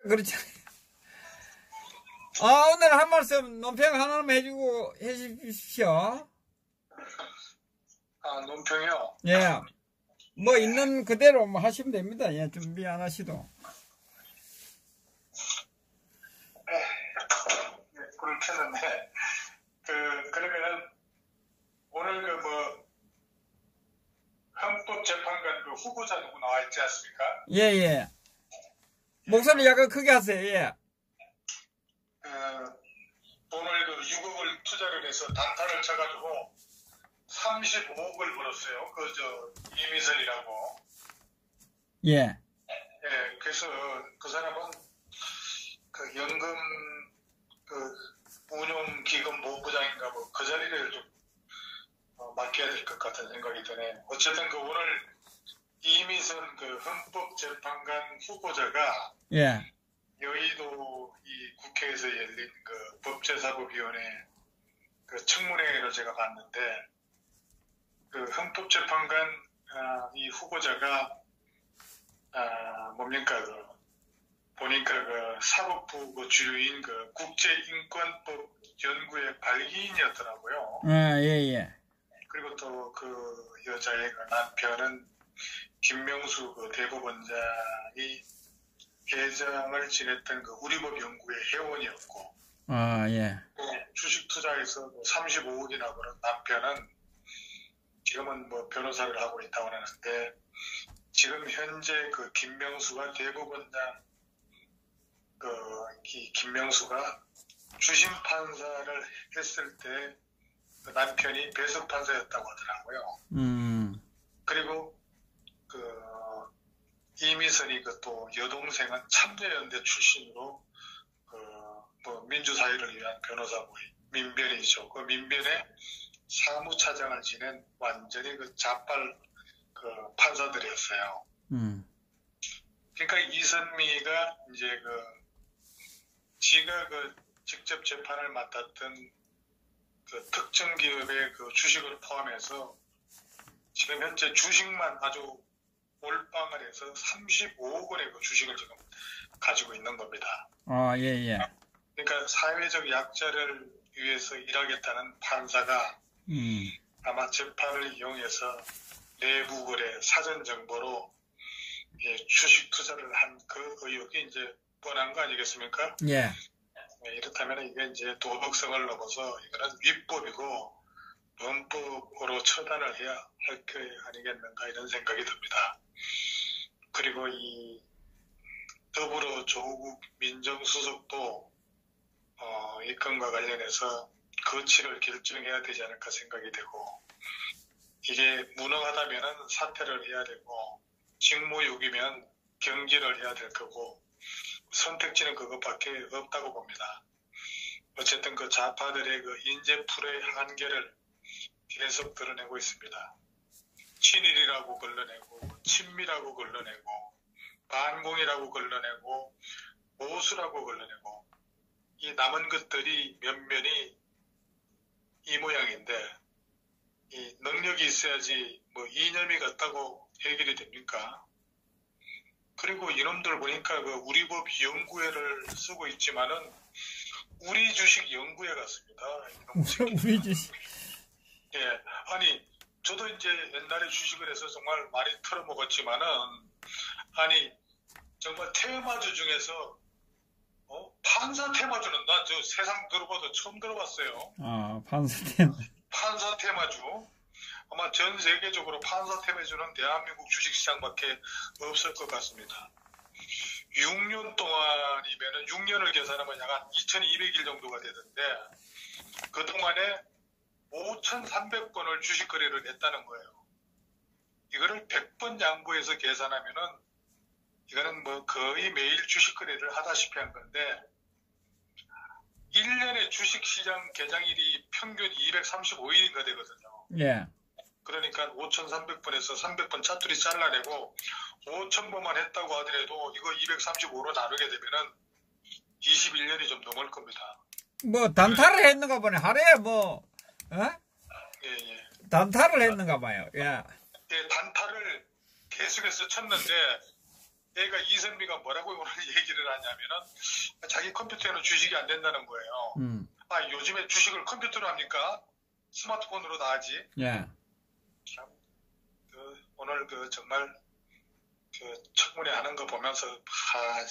그렇잖아요. 아, 오늘 한 말씀 논평 하나만 해주십시오. 아, 논평이요? 예. 뭐 있는 그대로 뭐 하시면 됩니다. 예, 준비 안 하시도. 네, 불을 켰는데, 그러면은, 오늘 헌법재판관 후보자 누구 나와 있지 않습니까? 예, 예. 목소리 약간 크게 하세요, 예. 돈을 6억을 투자를 해서 단타를 쳐가지고 35억을 벌었어요. 이미선이라고. 예. 예, 그래서 그 사람은 연금 운용기금 보호부장인가 그 자리를 좀 맡겨야 될 것 같은 생각이 드네. 어쨌든 오늘 이미선 헌법재판관 후보자가 예. 여의도 이 국회에서 열린 법제사법위원회 청문회를 제가 봤는데 헌법재판관 이 후보자가 보니까 사법부 주류인 국제인권법 연구의 발기인이었더라고요. 예, 예. 그리고 또 여자의 남편은 김명수 대법원장이 회장을 지냈던 우리법 연구의 회원이었고, 예. 주식 투자에서 35억이나 버는 남편은 지금은 변호사를 하고 있다고 하는데, 지금 현재 김명수가 대법원장, 김명수가 주심 판사를 했을 때 남편이 배석 판사였다고 하더라고요. 그리고 이미선이 또 여동생은 참여연대 출신으로 민주사회를 위한 변호사고 민변이죠. 민변의 사무차장을 지낸 완전히 자빨 판사들이었어요. 그러니까 이선미가 이제 지가 직접 재판을 맡았던 특정 기업의 주식을 포함해서 지금 현재 주식만 아주 몰빵을 해서 35억 원의 주식을 지금 가지고 있는 겁니다. 예, 예. 그러니까 사회적 약자를 위해서 일하겠다는 판사가 아마 재판을 이용해서 내부 거래, 사전 정보로 주식 투자를 한 의혹이 이제 뻔한 거 아니겠습니까? 예. 이렇다면 이게 이제 도덕성을 넘어서 이거는 위법이고 범법으로 처단을 해야 할 게 아니겠는가 이런 생각이 듭니다. 그리고 이 더불어 조국 민정수석도 이 건과 관련해서 거취를 결정해야 되지 않을까 생각이 되고, 이게 무능하다면 사퇴를 해야 되고 직무유기면 경질을 해야 될 거고 선택지는 그것밖에 없다고 봅니다. 어쨌든 좌파들의 인재풀의 한계를 계속 드러내고 있습니다. 친일이라고 걸러내고 친미라고 걸러내고 반공이라고 걸러내고 보수라고 걸러내고 이 남은 것들이 면면이 이 모양인데, 이 능력이 있어야지 이념이 같다고 해결이 됩니까? 그리고 이놈들 보니까 우리법 연구회를 쓰고 있지만은 우리 주식 연구회 같습니다. 우리 주식. 예, 아니 저도 이제 옛날에 주식을 해서 정말 많이 털어먹었지만은 정말 테마주 중에서 판사 테마주는 나 저 세상 들어봐도 처음 들어봤어요. 판사 테마. 판사 테마주. 아마 전 세계적으로 판사 테마주는 대한민국 주식시장밖에 없을 것 같습니다. 6년 동안이면은 6년을 계산하면 약 2200일 정도가 되던데, 그동안에 5300번을 주식 거래를 했다는 거예요. 이거를 100번 양보해서 계산하면은 이거는 거의 매일 주식 거래를 하다시피 한 건데, 1년에 주식시장 개장일이 평균 235일인가 되거든요. 예. 그러니까 5300번에서 300번 차투리 잘라내고 5000번만 했다고 하더라도 이거 235로 나누게 되면은 21년이 좀 넘을 겁니다. 단타를 했는가 보네. 하루에 예. 단타를 했는가 봐요. 예. 예, 단타를 계속해서 쳤는데 얘가 이선미가 뭐라고 오늘 얘기를 하냐면은 자기 컴퓨터에는 주식이 안 된다는 거예요. 요즘에 주식을 컴퓨터로 합니까? 스마트폰으로 다 하지. 예. 참, 오늘 정말 청문회 하는 거 보면서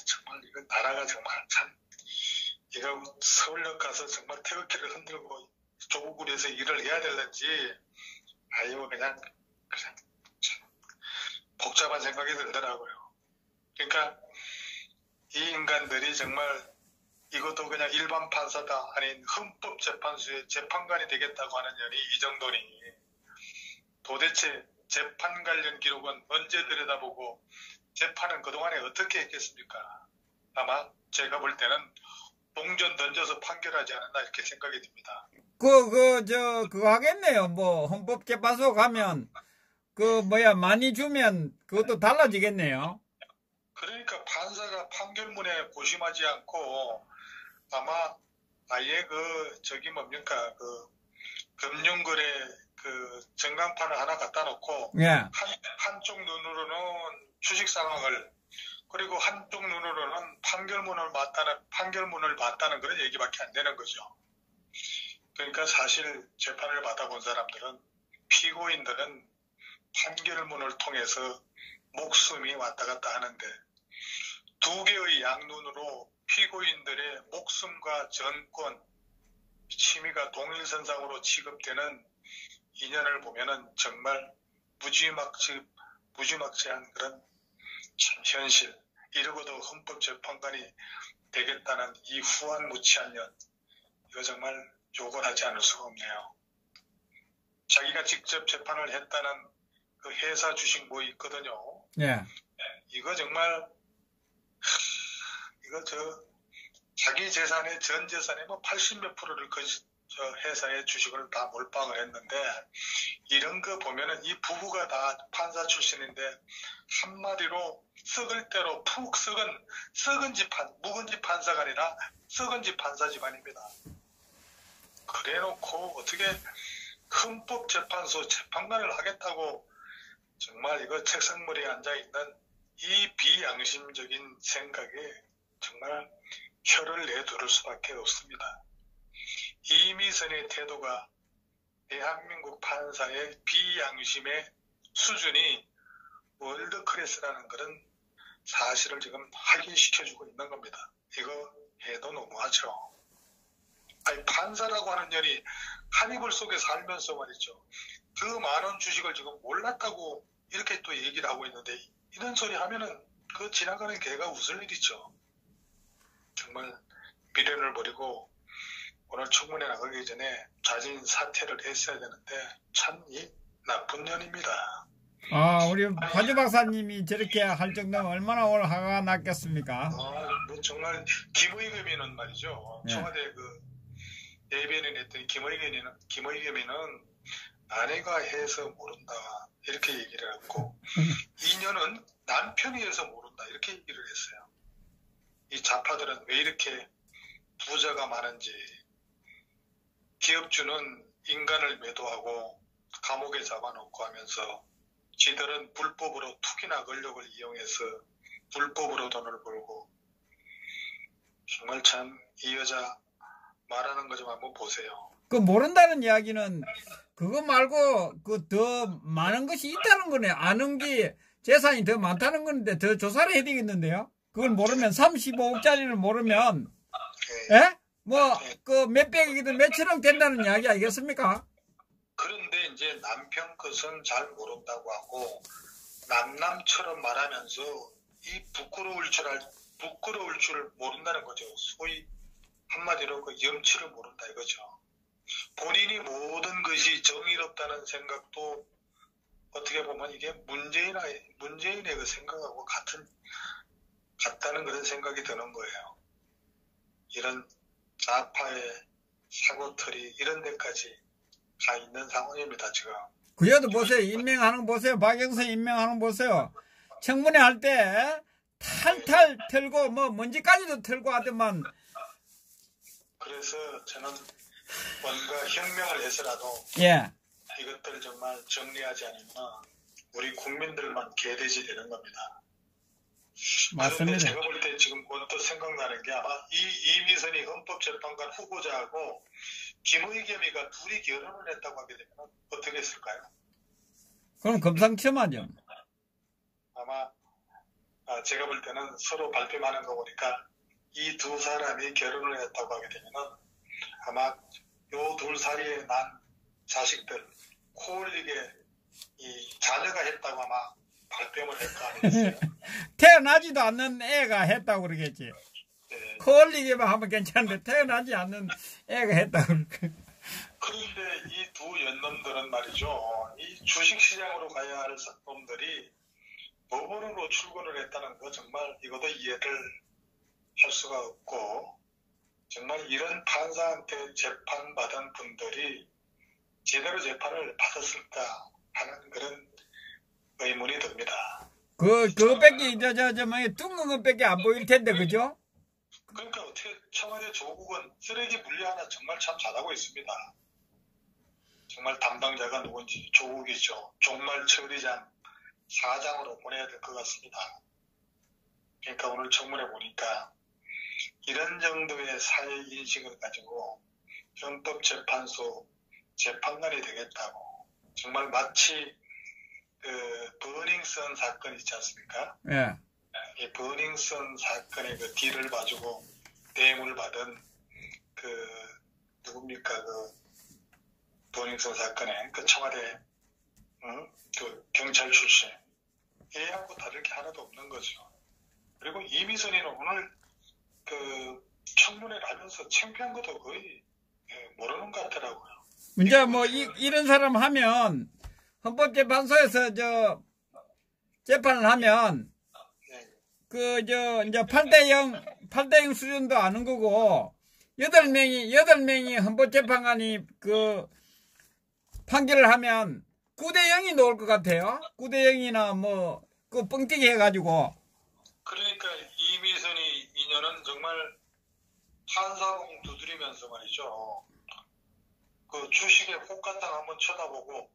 정말 이거 나라가 정말 참 이거 서울역 가서 정말 태극기를 흔들고 조국구리에서 일을 해야 되는지 그냥 복잡한 생각이 들더라고요. 그러니까 이 인간들이 정말 이것도 그냥 일반 판사가 아닌 헌법재판소의 재판관이 되겠다고 하는 년이 이 정도니 도대체 재판 관련 기록은 언제 들여다보고 재판은 그동안에 어떻게 했겠습니까? 아마 제가 볼 때는 동전 던져서 판결하지 않았나 이렇게 생각이 듭니다. 그거 하겠네요. 뭐, 헌법재판소 가면, 많이 주면 그것도 달라지겠네요. 그러니까 판사가 판결문에 고심하지 않고 아마 아예 뭡니까, 금융거래 전광판을 하나 갖다 놓고 예. 한쪽 눈으로는 주식 상황을 그리고 한쪽 눈으로는 판결문을 봤다는 그런 얘기밖에 안 되는 거죠. 그러니까 사실 재판을 받아본 사람들은 피고인들은 판결문을 통해서 목숨이 왔다 갔다 하는데 두 개의 양눈으로 피고인들의 목숨과 전권, 취미가 동일선상으로 취급되는 인연을 보면은 정말 무지막지한 그런 참 현실, 이러고도 헌법재판관이 되겠다는 이 후한무치한 년, 이거 정말 욕을 하지 않을 수가 없네요. 자기가 직접 재판을 했다는 그 회사 주식 뭐 있거든요. 예. 이거 정말 자기 재산의 전 재산의 80몇 %를 회사의 주식을 다 몰빵을 했는데 이런 거 보면은 이 부부가 다 판사 출신인데 한마디로 썩을 대로 푹 묵은 집 판사가 아니라 썩은 집 판사 집안입니다. 그래놓고 어떻게 헌법재판소 재판관을 하겠다고 정말 이거 책상머리에 앉아있는 이 비양심적인 생각에 정말 혀를 내두를 수밖에 없습니다. 이미선의 태도가 대한민국 판사의 비양심의 수준이 월드클래스라는 그런 사실을 지금 확인시켜주고 있는 겁니다. 이거 해도 너무하죠. 아니, 판사라고 하는 년이 한 이불 속에 살면서 말이죠. 그 많은 주식을 지금 몰랐다고 이렇게 또 얘기를 하고 있는데 이런 소리 하면은 그 지나가는 개가 웃을 일이죠. 정말 미련을 버리고 오늘 청문회 나가기 전에 자진 사퇴를 했어야 되는데 참 이 나쁜 년입니다. 우리 화주 박사님이 저렇게 할 정도면 얼마나 오늘 화가 났겠습니까? 뭐 정말 김의겸이는 말이죠. 예. 청와대 대변인 했더니 김의겸이는 아내가 해서 모른다 이렇게 얘기를 했고 이년은 남편이 해서 모른다 이렇게 얘기를 했어요. 이 좌파들은 왜 이렇게 부자가 많은지, 기업주는 인간을 매도하고 감옥에 잡아놓고 하면서 지들은 불법으로 투기나 권력을 이용해서 불법으로 돈을 벌고 정말 참 이 여자 말하는 거 좀 한번 보세요. 모른다는 이야기는 그거 말고 더 많은 것이 있다는 거네. 아는 게 재산이 더 많다는 건데 더 조사를 해야 되겠는데요. 그걸 모르면 35억짜리를 모르면 예? 몇백이든 몇천억 된다는 이야기 아니겠습니까? 그런데 이제 남편 것은 잘 모른다고 하고 남남처럼 말하면서 이 부끄러울 줄 모른다는 거죠. 소위 한마디로 염치를 모른다 이거죠. 본인이 모든 것이 정의롭다는 생각도 어떻게 보면 이게 문재인의 그 생각하고 같다는 그런 생각이 드는 거예요. 이런 좌파의 사고털이 이런 데까지 가 있는 상황입니다, 지금. 그여도 보세요. 임명하는 거 보세요. 박영선 임명하는 거 보세요. 청문회 할 때 탈탈 털고 먼지까지도 털고 하더만. 그래서 저는 뭔가 혁명을 해서라도 예. 이것들을 정말 정리하지 않으면 우리 국민들만 개돼지 되는 겁니다. 그런데 맞습니다. 제가 볼 때 지금 언뜻 생각나는 게 아마 이미선이 헌법재판관 후보자하고 김의겸이가 둘이 결혼을 했다고 하게 되면 어떻게 했을까요? 그럼 금상첨화죠. 아마 제가 볼 때는 서로 발뺌하는 거 보니까 이 두 사람이 결혼을 했다고 하게 되면 아마 요 둘 사이에 난 자식들 코 흘리게 이 자녀가 했다고 아마 발뺌을 할 거 아니겠어요? 태어나지도 않는 애가 했다고 그러겠지. 네. 코 올리기만 하면 괜찮은데 태어나지 않는 애가 했다고 그러니까. 그런데 이 두 연놈들은 말이죠. 이 주식시장으로 가야 할 놈들이 법원으로 출근을 했다는 거 정말 이것도 이해를 할 수가 없고 정말 이런 판사한테 재판받은 분들이 제대로 재판을 받았을까 하는 그런 의문이 듭니다. 그것밖에, 둥근 것밖에 안 보일 텐데, 그죠? 그러니까 어떻게 청와대 조국은 쓰레기 분리 하나 정말 참 잘하고 있습니다. 정말 담당자가 누군지 조국이죠. 종말 처리장 사장으로 보내야 될 것 같습니다. 그러니까 오늘 청문회 보니까 이런 정도의 사회 인식을 가지고 헌법재판소 재판관이 되겠다고 정말 마치 그 버닝썬 사건 있지 않습니까? 예. 이 버닝썬 사건의 그 뒤를 봐주고 대행을 받은 그 누굽니까 그 버닝썬 사건의 그 청와대 그 경찰 출신 얘하고 다를 게 하나도 없는 거죠. 그리고 이미선이는 오늘 그 청문회를 하면서 창피한 것도 거의 모르는 것 같더라고요. 이제 뭐 이런 사람 하면 헌법재판소에서 재판을 하면 이제 8대0 수준도 아는 거고 8명이 헌법재판관이 그 판결을 하면 9대0이 나올 것 같아요. 9대0이나 뭐 그 뻥튀기 해가지고. 그러니까 이미선이 인연은 정말 판사봉 두드리면서 말이죠. 그 주식의 호가당 한번 쳐다보고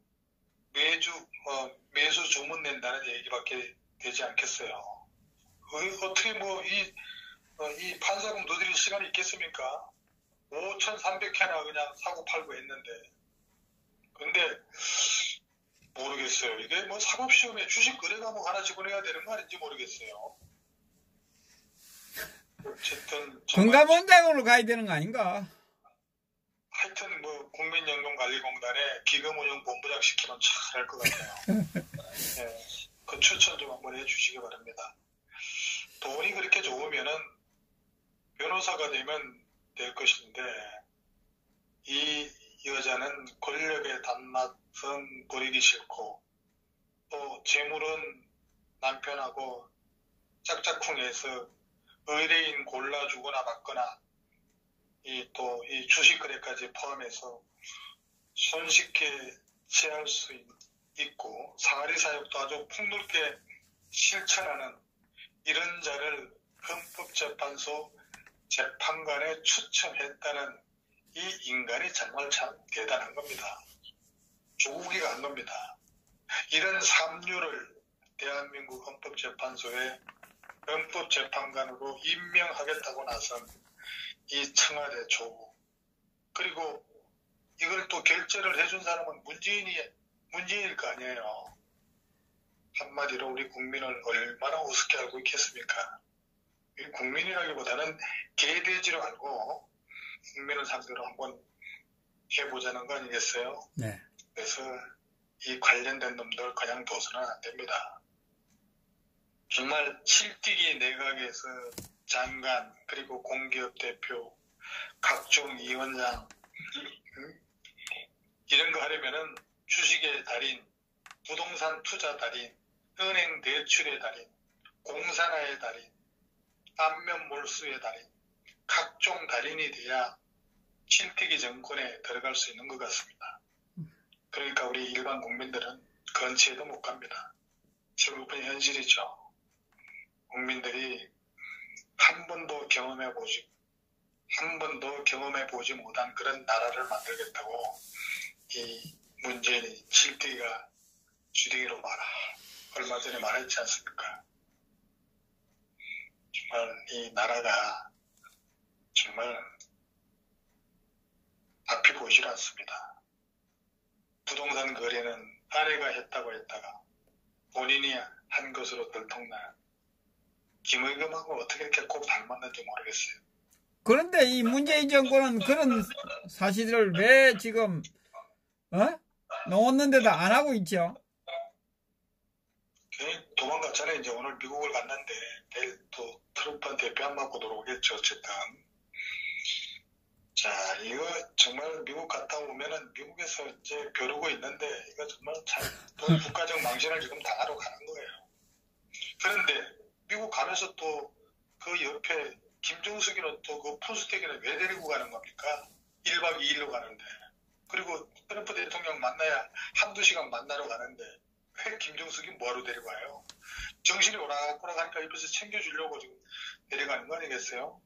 매수 주문 낸다는 얘기밖에 되지 않겠어요. 어떻게 뭐 이 판사봉 두드릴 시간이 있겠습니까? 5,300회나 그냥 사고 팔고 했는데. 근데 모르겠어요. 이게 뭐 사법시험에 주식 거래 과목 하나 집어내야 되는 거 아닌지 모르겠어요. 어쨌든 금감원장으로 가야 되는 거 아닌가? 하여튼 뭐 국민연금관리공단에 기금운용본부장 시키면 잘할 것 같아요. 네, 그 추천 좀 한번 해주시기 바랍니다. 돈이 그렇게 좋으면은 변호사가 되면 될 것인데 이 여자는 권력의 단맛은 버리기 싫고 또 재물은 남편하고 짝짝쿵해서 의뢰인 골라주거나 받거나 이 주식 거래까지 포함해서 손쉽게 취할 수 있고 사리 사욕도 아주 폭넓게 실천하는 이런 자를 헌법재판소 재판관에 추천했다는 이 인간이 정말 참 대단한 겁니다. 조국이가 한 겁니다. 이런 삼류를 대한민국 헌법재판소에 헌법재판관으로 임명하겠다고 나선 이 청와대 조국 그리고 이걸 또 결재를 해준 사람은 문재인일 거 아니에요. 한마디로 우리 국민을 얼마나 우습게 알고 있겠습니까? 국민이라기보다는 개돼지로 알고 국민을 상대로 한번 해보자는 거 아니겠어요? 네. 그래서 이 관련된 놈들 그냥 둬서는 안 됩니다. 정말 칠뛰기 내각에서 장관 그리고 공기업 대표 각종 위원장 이런 거 하려면은 주식의 달인 부동산 투자 달인 은행 대출의 달인 공산화의 달인 안면 몰수의 달인 각종 달인이 돼야 칠뛰기 정권에 들어갈 수 있는 것 같습니다. 그러니까 우리 일반 국민들은 근처에도 못 갑니다. 슬픈 현실이죠. 국민들이 한 번도 경험해 보지 못한 그런 나라를 만들겠다고 이 문재인이 칠뛰기가 주둥이로 말아 얼마 전에 말했지 않습니까? 정말 이 나라가 정말 앞이 보이질 않습니다. 부동산 거래는 아내가 했다고 했다가 본인이 한 것으로 들통난 김의겸하고 어떻게 이렇게 꼭 닮았는지 모르겠어요. 그런데 이 문재인 정권은 그런 사실을 왜 지금 놓았는데도 안 하고 있죠? 도망갔잖아요. 이제 오늘 미국을 갔는데 내일 또 트럼프한테 뺨 맞고 들어오겠죠. 어쨌든 자, 이거 정말 미국 갔다 오면은 미국에서 이제 벼르고 있는데 이거 정말 또 국가적 망신을 지금 당하러 가는 거예요. 그런데 미국 가면서 또 그 옆에 김정숙이는 또 그 푸스택이는 왜 데리고 가는 겁니까? 1박 2일로 가는데. 그리고 트럼프 대통령 만나야 한두 시간 만나러 가는데 왜 김정숙이 뭐하러 데리고 와요? 정신이 오락가락하니까 옆에서 챙겨주려고 지금 데려가는 거 아니겠어요?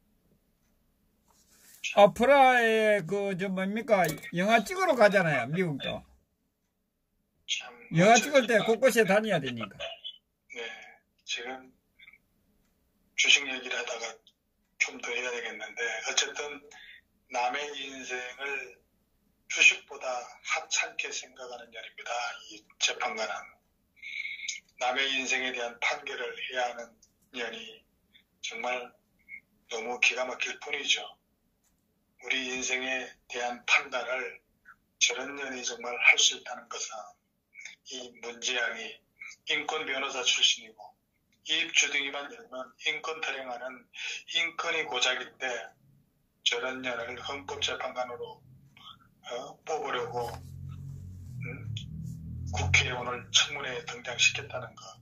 프라하에 뭡니까? 영화 찍으러 가잖아요, 미국도. 영화 찍을 때 곳곳에 다녀야 되니까. 네, 지금 주식 얘기를 하다가 좀 더 해야 되겠는데, 어쨌든 남의 인생을 주식보다 하찮게 생각하는 년입니다. 이 재판관은. 남의 인생에 대한 판결을 해야 하는 년이 정말 너무 기가 막힐 뿐이죠. 우리 인생에 대한 판단을 저런 년이 정말 할 수 있다는 것은 이 문재양이 인권 변호사 출신이고 입 주둥이만 열면 인권 타령하는 인권이 고작인데 저런 년을 헌법재판관으로 뽑으려고 국회의원을 청문회에 등장시켰다는 것.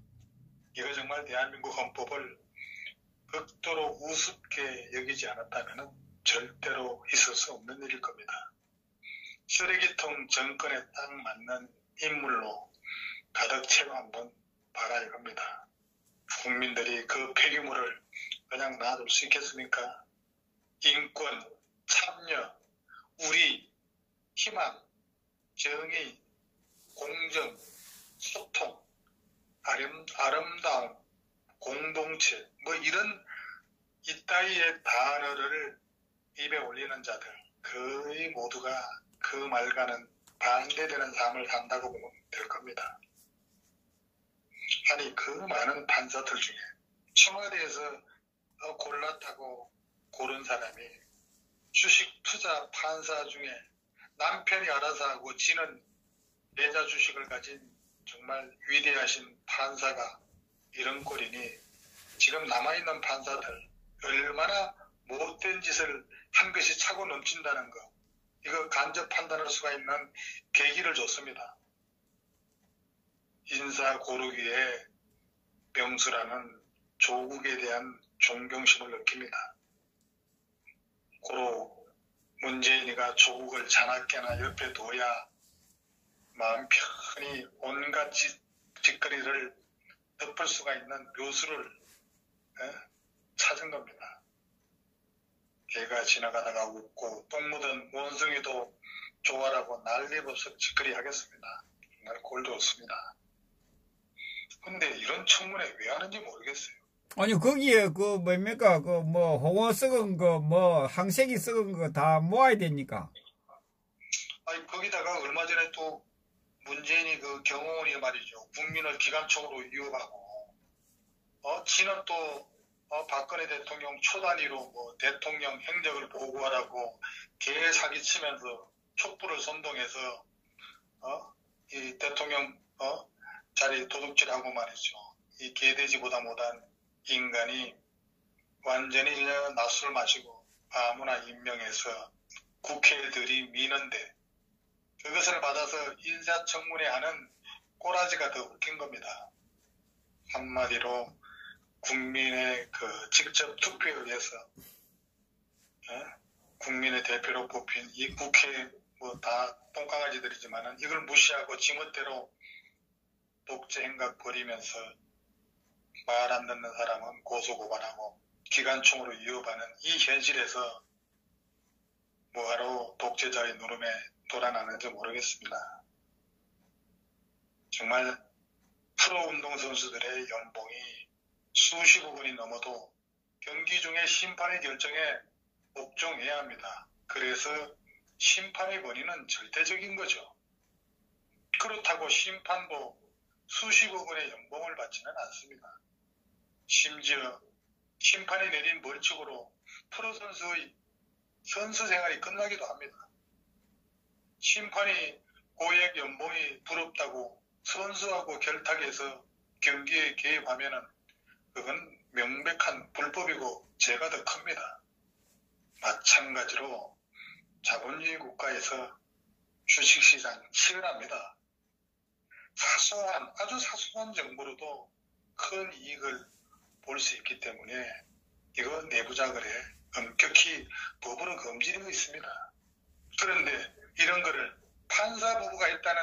이거 정말 대한민국 헌법을 극도로 우습게 여기지 않았다면 절대로 있을 수 없는 일일 겁니다. 쓰레기통 정권에 딱 맞는 인물로 가득 채워 한번 봐라 이겁니다. 국민들이 그 폐기물을 그냥 놔둘 수 있겠습니까? 인권, 참여, 우리, 희망, 정의, 공정, 소통, 아름다움, 공동체, 이런 이따위의 단어를 입에 올리는 자들, 거의 모두가 그 말과는 반대되는 삶을 산다고 보면 될 겁니다. 아니, 그 많은 판사들 중에 청와대에서 골랐다고 고른 사람이 주식 투자 판사 중에 남편이 알아서 하고 지는 내자 주식을 가진 정말 위대하신 판사가 이런 꼴이니 지금 남아있는 판사들 얼마나 못된 짓을 한 것이 차고 넘친다는 거, 이거 간접 판단할 수가 있는 계기를 줬습니다. 인사 고르기에 명수라는 조국에 대한 존경심을 느낍니다. 고로 문재인이가 조국을 자나깨나 옆에 둬야 마음 편히 온갖 짓거리를 덮을 수가 있는 묘수를 찾은 겁니다. 개가 지나가다가 웃고 똥 묻은 원숭이도 좋아라고 난리법석 짓거리 하겠습니다. 정말 꼴도 없습니다. 근데 이런 청문회 왜 하는지 모르겠어요. 아니, 거기에 뭡니까? 홍어 썩은 거, 항생이 썩은 거 다 모아야 되니까. 아니, 거기다가 얼마 전에 또 문재인이 그 경호원이 말이죠. 국민을 기관총으로 위협하고, 지는 또, 박근혜 대통령 초단위로 대통령 행적을 보고하라고 개 사기치면서 촛불을 선동해서, 이 대통령, 자리 도둑질하고 말이죠. 이 개돼지보다 못한 인간이 완전히 그냥 낮술 마시고 아무나 임명해서 국회에 들이미는데 그것을 받아서 인사청문회 하는 꼬라지가 더 웃긴 겁니다. 한마디로 국민의 그 직접 투표에 의해서 국민의 대표로 뽑힌 이 국회 다 똥강아지들이지만은 이걸 무시하고 지멋대로 독재 행각 벌이면서 말 안 듣는 사람은 고소고발하고 기관총으로 위협하는 이 현실에서 뭐하러 독재자의 노름에 돌아나는지 모르겠습니다. 정말 프로 운동선수들의 연봉이 수십억 원이 넘어도 경기 중에 심판의 결정에 복종해야 합니다. 그래서 심판의 권위는 절대적인 거죠. 그렇다고 심판도 수십억 원의 연봉을 받지는 않습니다. 심지어 심판이 내린 벌칙으로 프로선수의 선수 생활이 끝나기도 합니다. 심판이 고액 연봉이 부럽다고 선수하고 결탁해서 경기에 개입하면은 그건 명백한 불법이고 죄가 더 큽니다. 마찬가지로 자본주의 국가에서 주식시장 치열합니다. 아주 사소한 정보로도 큰 이익을 볼 수 있기 때문에 이거 내부자 거래 엄격히 법으로 금지되어 있습니다. 그런데 이런 거를 판사 부부가 있다는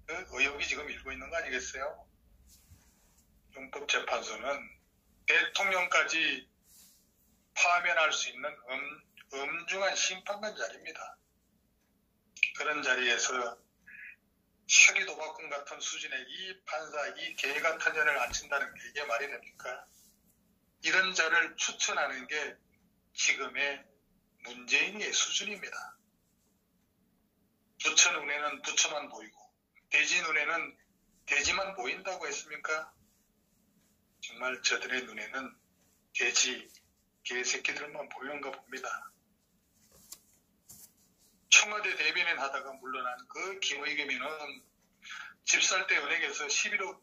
그 의혹이 지금 일고 있는 거 아니겠어요? 헌법재판소는 대통령까지 파면할 수 있는 엄중한 심판관 자리입니다. 그런 자리에서 사기 도박꾼 같은 수준의 이 판사, 이 개 같은 년을 앉힌다는 게 이게 말이 됩니까? 이런 자를 추천하는 게 지금의 문재인의 수준입니다. 부처 눈에는 부처만 보이고 돼지 눈에는 돼지만 보인다고 했습니까? 정말 저들의 눈에는 돼지, 개새끼들만 보이는가 봅니다. 청와대 대변인 하다가 물러난 그 김의겸이는 집 살 때 은행에서 11억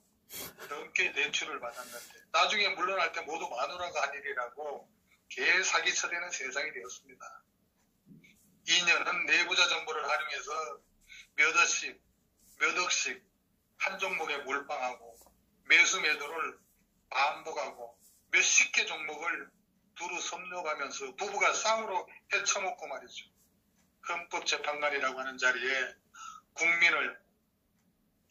넘게 대출을 받았는데 나중에 물러날 때 모두 마누라가 한 일이라고 개 사기 쳐대는 세상이 되었습니다. 2년은 내부자 정보를 활용해서 몇 억씩 한 종목에 몰빵하고 매수 매도를 반복하고 몇십 개 종목을 두루 섭렵하면서 부부가 쌍으로 헤쳐먹고 말이죠. 헌법재판관이라고 하는 자리에 국민을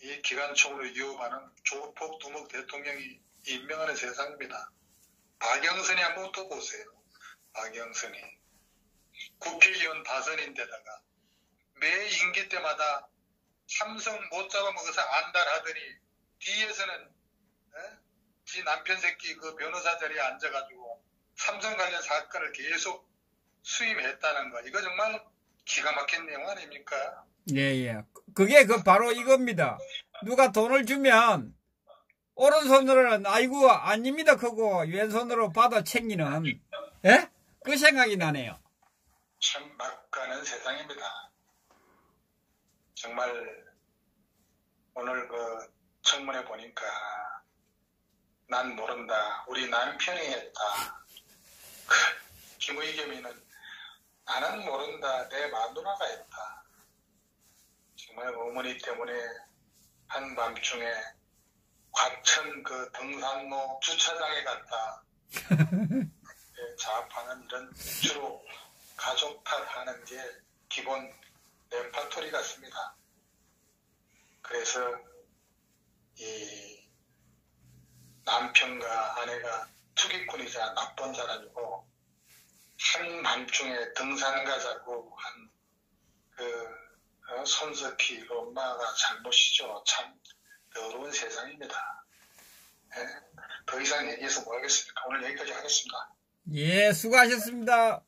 이 기관총으로 이용하는 조폭 두목 대통령이 임명하는 세상입니다. 박영선이 한번 또 보세요. 박영선이 국회의원 다선인데다가 매 임기 때마다 삼성 못 잡아먹어서 안달하더니 뒤에서는 지 남편 새끼 그 변호사 자리에 앉아가지고 삼성 관련 사건을 계속 수임했다는 거. 이거 정말 기가 막힌 내용 아닙니까? 예. 그게 바로 이겁니다. 누가 돈을 주면 오른손으로는 아이고 아닙니다 하고 왼손으로 받아 챙기는 그 생각이 나네요. 참 막가는 세상입니다. 정말 오늘 그 청문회 보니까 난 모른다. 우리 남편이 했다. 김의겸이는 나는 모른다. 내 마누라가 했다. 정말 어머니 때문에 한밤중에 과천 그 등산로 주차장에 갔다. 자업하는 이런 주로 가족 탓하는 게 기본 레파토리 같습니다. 그래서 이 남편과 아내가 투기꾼이자 나쁜 사람이고 한밤중에 등산 가자고 한 손석희 엄마가 잘못이죠. 참 더러운 세상입니다. 더 이상 얘기해서 뭐 하겠습니까? 오늘 여기까지 하겠습니다. 예, 수고하셨습니다.